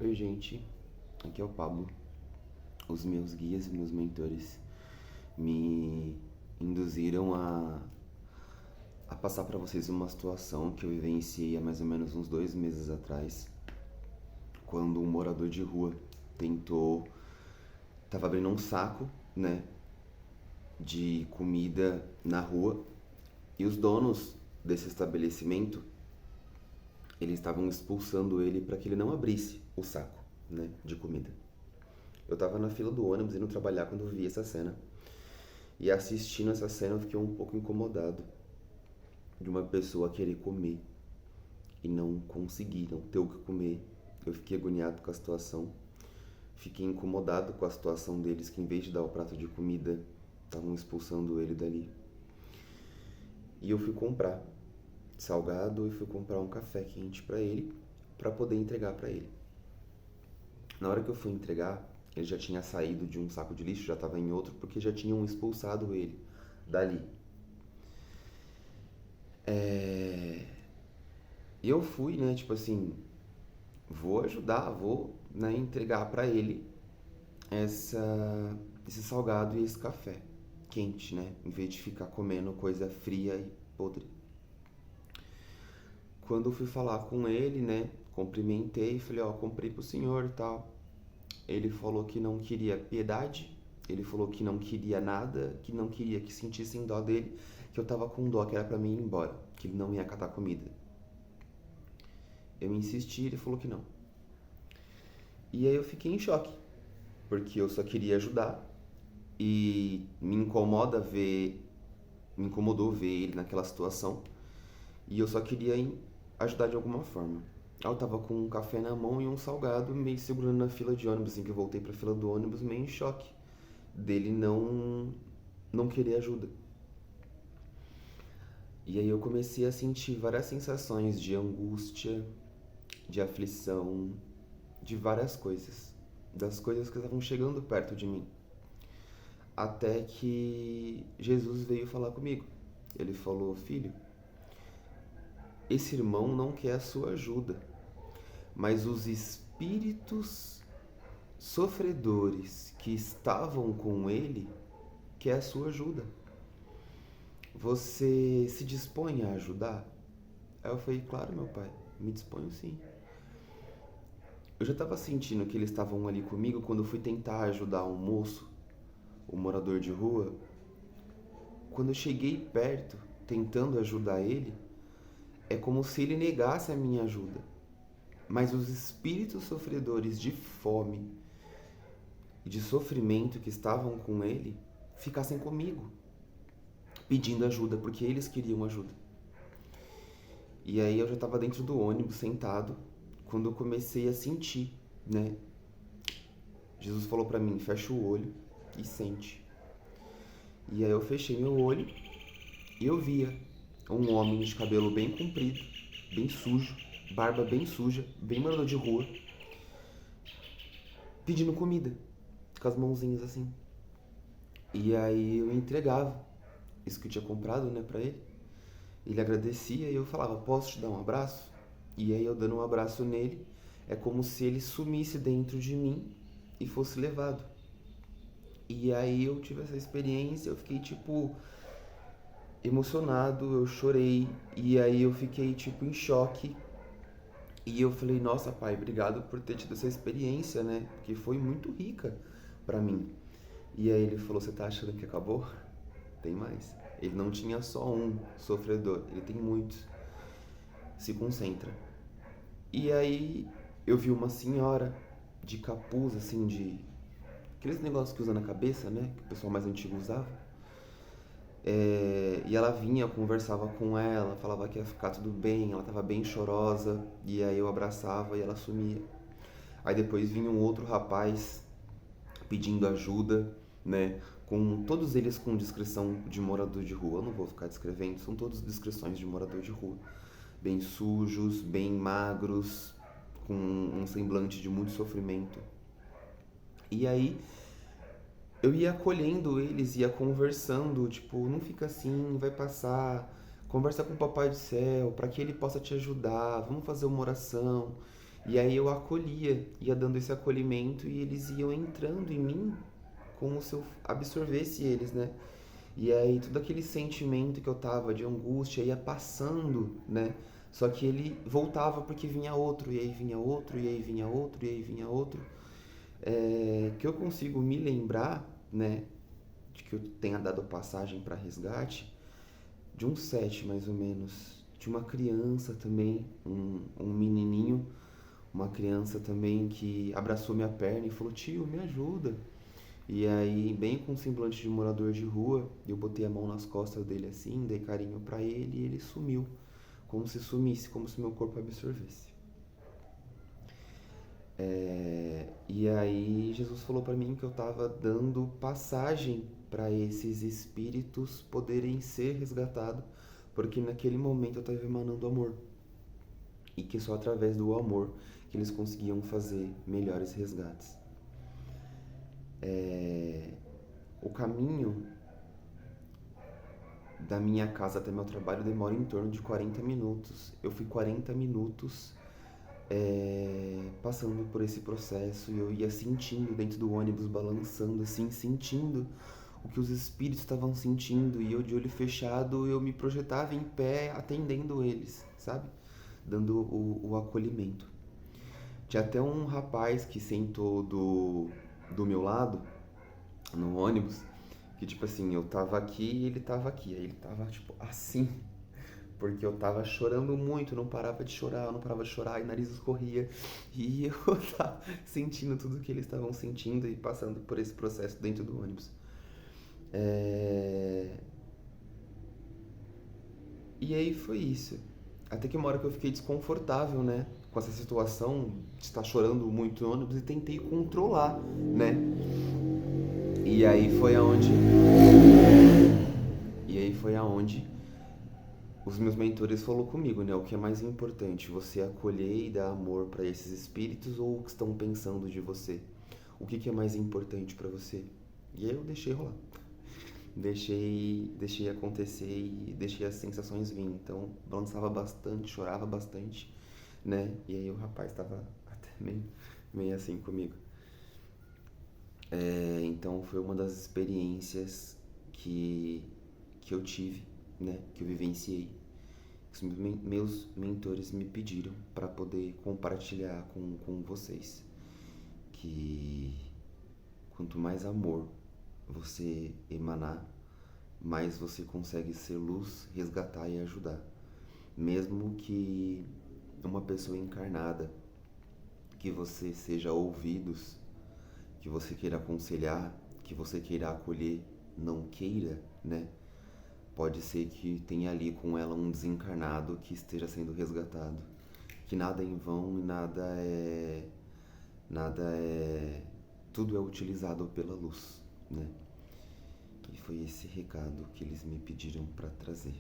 Oi, gente, aqui é o Pablo. Os meus guias e meus mentores me induziram a passar para vocês uma situação que eu vivenciei há mais ou menos uns 2 meses atrás, quando um morador de rua tava abrindo um saco, né, de comida na rua, e os donos desse estabelecimento, eles estavam expulsando ele para que ele não abrisse o saco, né, de comida. Eu tava na fila do ônibus indo trabalhar quando eu vi essa cena. E assistindo essa cena eu fiquei um pouco incomodado de uma pessoa querer comer e não conseguir, não ter o que comer. Eu fiquei agoniado com a situação. Fiquei incomodado com a situação deles, que em vez de dar o prato de comida, estavam expulsando ele dali. E eu fui comprar salgado e fui comprar um café quente pra ele, pra poder entregar pra ele. Na hora que eu fui entregar, ele já tinha saído de um saco de lixo, já estava em outro, porque já tinham expulsado ele dali. E eu fui, né, tipo assim, vou ajudar, vou, né, entregar pra ele esse salgado e esse café quente, né, em vez de ficar comendo coisa fria e podre. Quando eu fui falar com ele, né, cumprimentei, falei, ó, comprei pro senhor e tal. Ele falou que não queria piedade, ele falou que não queria nada, que não queria que sentissem dó dele, que eu tava com dó, que era pra mim ir embora, que ele não ia catar comida. Eu insisti, ele falou que não. E aí eu fiquei em choque, porque eu só queria ajudar e me incomodou ver ele naquela situação e eu só queria ajudar de alguma forma. Eu tava com um café na mão e um salgado, meio segurando na fila de ônibus, assim que eu voltei pra fila do ônibus, meio em choque dele não querer ajuda. E aí eu comecei a sentir várias sensações de angústia, de aflição, de várias coisas, das coisas que estavam chegando perto de mim. Até que Jesus veio falar comigo. Ele falou: filho, esse irmão não quer a sua ajuda, mas os espíritos sofredores que estavam com ele quer a sua ajuda. Você se dispõe a ajudar? Aí eu falei, claro, meu pai, me disponho sim. Eu já estava sentindo que eles estavam ali comigo quando eu fui tentar ajudar um moço, um morador de rua. Quando eu cheguei perto, tentando ajudar ele, é como se ele negasse a minha ajuda. Mas os espíritos sofredores de fome e de sofrimento que estavam com ele ficassem comigo, pedindo ajuda, porque eles queriam ajuda. E aí eu já estava dentro do ônibus, sentado, quando eu comecei a sentir, né? Jesus falou pra mim, fecha o olho e sente. E aí eu fechei meu olho e eu via um homem de cabelo bem comprido, bem sujo, barba bem suja, bem morador de rua, pedindo comida, com as mãozinhas assim. E aí eu entregava isso que eu tinha comprado, né, pra ele. Ele agradecia e eu falava, posso te dar um abraço? E aí eu dando um abraço nele, é como se ele sumisse dentro de mim e fosse levado. E aí eu tive essa experiência, eu fiquei tipo emocionado, eu chorei e aí eu fiquei tipo em choque. E eu falei, nossa pai, obrigado por ter tido essa experiência, né? Porque foi muito rica pra mim. E aí ele falou, você tá achando que acabou? Tem mais. Ele não tinha só um sofredor, ele tem muitos. Se concentra. E aí eu vi uma senhora de capuz, assim, de aqueles negócios que usa na cabeça, né? Que o pessoal mais antigo usava. E ela vinha, eu conversava com ela, falava que ia ficar tudo bem, ela tava bem chorosa, e aí eu abraçava e ela sumia. Aí depois vinha um outro rapaz pedindo ajuda, né? Com todos eles com descrição de morador de rua. Eu não vou ficar descrevendo, são todas descrições de morador de rua. Bem sujos, bem magros, com um semblante de muito sofrimento. E aí eu ia acolhendo eles, ia conversando, tipo, não fica assim, vai passar, conversa com o Papai do Céu, para que ele possa te ajudar, vamos fazer uma oração. E aí eu acolhia, ia dando esse acolhimento e eles iam entrando em mim como se eu absorvesse eles, né? E aí todo aquele sentimento que eu tava de angústia ia passando, né? Só que ele voltava porque vinha outro, e aí vinha outro, e aí vinha outro, e aí vinha outro. Que eu consigo me lembrar, né, de que eu tenha dado passagem para resgate, de um 7 mais ou menos, de uma criança também, um menininho, uma criança também que abraçou minha perna e falou: tio, me ajuda. E aí, bem com semblante de morador de rua, eu botei a mão nas costas dele assim, dei carinho pra ele e ele sumiu, como se sumisse, como se meu corpo absorvesse. E aí Jesus falou pra mim que eu tava dando passagem para esses espíritos poderem ser resgatados, porque naquele momento eu tava emanando amor. E que só através do amor que eles conseguiam fazer melhores resgates. O caminho da minha casa até meu trabalho demora em torno de 40 minutos. Eu fui 40 minutos passando por esse processo e eu ia sentindo dentro do ônibus, balançando assim, sentindo o que os espíritos estavam sentindo, e eu de olho fechado eu me projetava em pé atendendo eles, sabe? Dando o acolhimento. Tinha até um rapaz que sentou do meu lado no ônibus, que tipo assim, eu tava aqui e ele tava aqui, aí ele tava tipo assim, porque eu tava chorando muito, não parava de chorar, eu não parava de chorar, e o nariz escorria, e eu tava sentindo tudo que eles estavam sentindo e passando por esse processo dentro do ônibus. E aí foi isso. Até que uma hora que eu fiquei desconfortável, né? Com essa situação de estar chorando muito no ônibus e tentei controlar, né? E aí foi aonde. E aí foi aonde os meus mentores falou comigo, né? O que é mais importante, você acolher e dar amor para esses espíritos ou o que estão pensando de você? O que é mais importante para você? E aí eu deixei rolar. Deixei acontecer e deixei as sensações vir. Então, balançava bastante, chorava bastante, né? E aí o rapaz tava até meio assim comigo. Então foi uma das experiências que eu tive, né? Que eu vivenciei. Os meus mentores me pediram para poder compartilhar com vocês. Que quanto mais amor você emanar, mais você consegue ser luz, resgatar e ajudar. Mesmo que uma pessoa encarnada, que você seja ouvidos, que você queira aconselhar, que você queira acolher, não queira, né? Pode ser que tenha ali com ela um desencarnado que esteja sendo resgatado. Que nada é em vão e tudo é utilizado pela luz, né? E foi esse recado que eles me pediram para trazer.